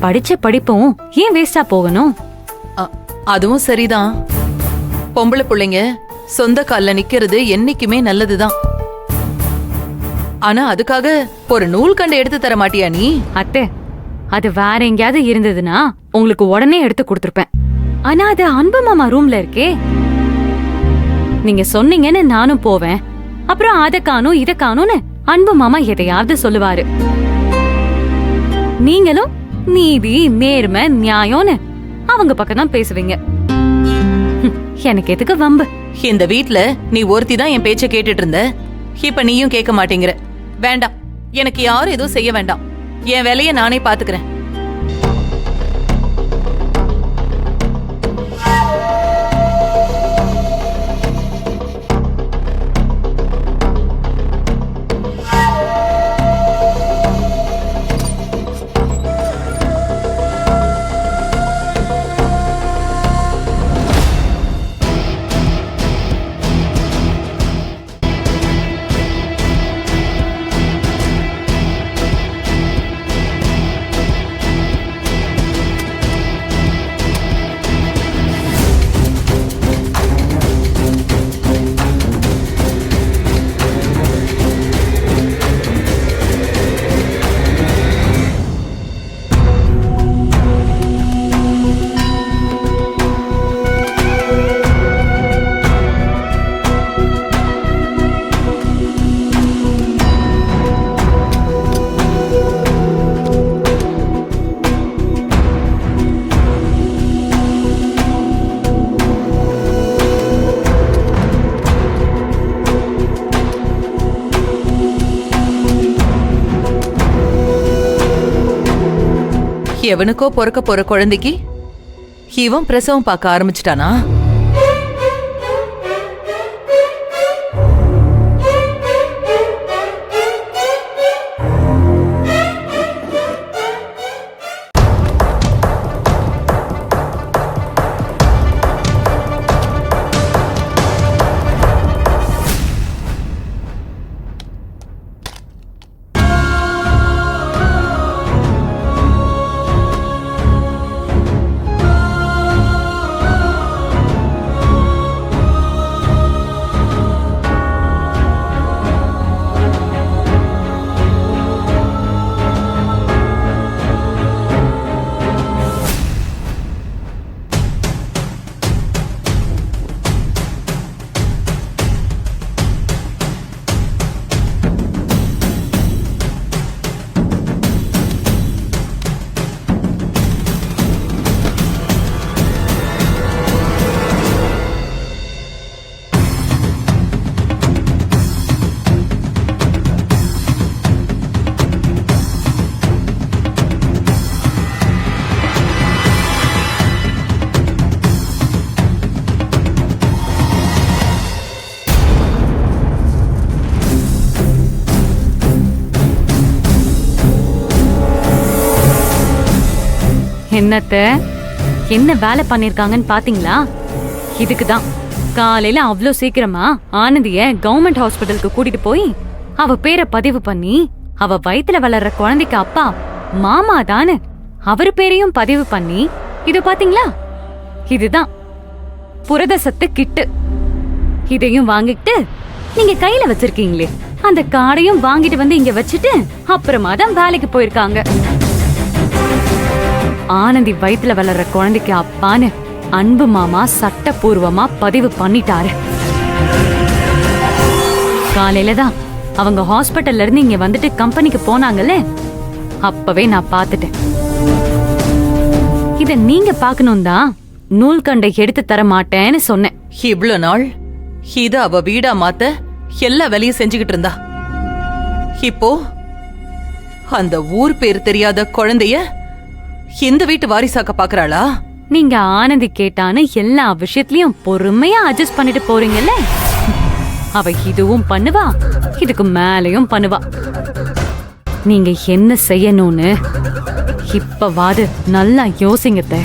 படிச்ச படிப்பும் ஏன் வேஸ்டா போகணும்? அதுவும் சரிதான். பொம்பளை பிள்ளைங்க சொந்த கால்ல நிக்கிறது என்னைக்குமே நல்லதுதான். ஆனா அதுக்காக ஒரு நூல்கண்டை எடுத்து தர மாட்டியா நீ? அத்தை, அது வேற எங்கேயாவது இருந்ததுன்னா உங்களுக்கு உடனே எடுத்து கொடுத்துருப்பேன். ஆனா அது அன்பு மாமா ரூம்ல இருக்கே. நீங்க சொன்னீங்கன்னு நானும் போவேன். அப்புறம் அத காணும் இத காணும்னு அன்பு மாமா எதையாவது சொல்லுவாரு. நீங்களும் நீதி நேர்மை நியாயம்னு அவங்க பக்கம் தான் பேசுவீங்க. எனக்கு எதுக்கு வம்பு? இந்த வீட்ல நீ ஒருத்தி தான் என் பேச்ச கேட்டுட்டு இருந்த. இப்ப நீயும் கேட்க மாட்டேங்கிற. வேண்டாம், எனக்கு யாரும் எதுவும் செய்ய வேண்டாம். என் வேலைய நானே பாத்துக்கிறேன். எவனுக்கோ பொறக்க போற குழந்தைக்கு இவன் பிரசவம் பார்க்க ஆரம்பிச்சிட்டானா? என்னத்த என்ன வேலை பண்ணிருக்காங்கன்னு பாத்தீங்களா? இதுக்குதான் காலையில அவ்வளோ சீக்கிரமா ஆனந்திய கவர்மெண்ட் ஹாஸ்பிட்டலுக்கு கூட்டிட்டு போய் அவ பேரை பதிவு பண்ணி அவ வயித்துல வளர்ற குழந்தைக்கு அப்பா மாமா தானு அவர் பேரையும் பதிவு பண்ணி இது பாத்தீங்களா? இதுதான் புரத சத்து கிட்டு. இதையும் வாங்கிட்டு நீங்க கையில வச்சிருக்கீங்களே அந்த கார்டையும் வாங்கிட்டு வந்து இங்க வச்சுட்டு அப்புறமா தான் வேலைக்கு போயிருக்காங்க. ஆனந்தி வயித்துல வளர்ற குழந்தைக்கு அப்பான்னு அன்பு மாமா சட்டப்பூர்வமா பதிவு பண்ணிட்டாரு. காலையில தான் அவங்க ஹாஸ்பிட்டல்ல இருந்து இங்க வந்துட்டு கம்பெனிக்கு போனாங்கல்ல, அப்பவே நான் பாத்துட்டேன். இத நீங்க பாக்கணும் தான் நூல்கண்டை எடுத்து தர மாட்டேன்னு சொன்னேன். இவ்வளவு நாள் இத அவ வீடா மாத்த எல்லா வேலையும் செஞ்சுக்கிட்டு இருந்தா. இப்போ அந்த ஊர் பேர் தெரியாத குழந்தைய இந்த வீட்டு வாரிசாக்க பாக்குறாளா? நீங்க ஆனந்தி கேட்டான்னு எல்லா விஷயத்திலயும் பொறுமையா அட்ஜஸ்ட் பண்ணிட்டு போறீங்கல்ல, அவ இதுவும் பண்ணுவா இதுக்கு மேலையும் பண்ணுவா. நீங்க என்ன செய்யணும்னு இப்பவாது நல்லா யோசிங்கத்த.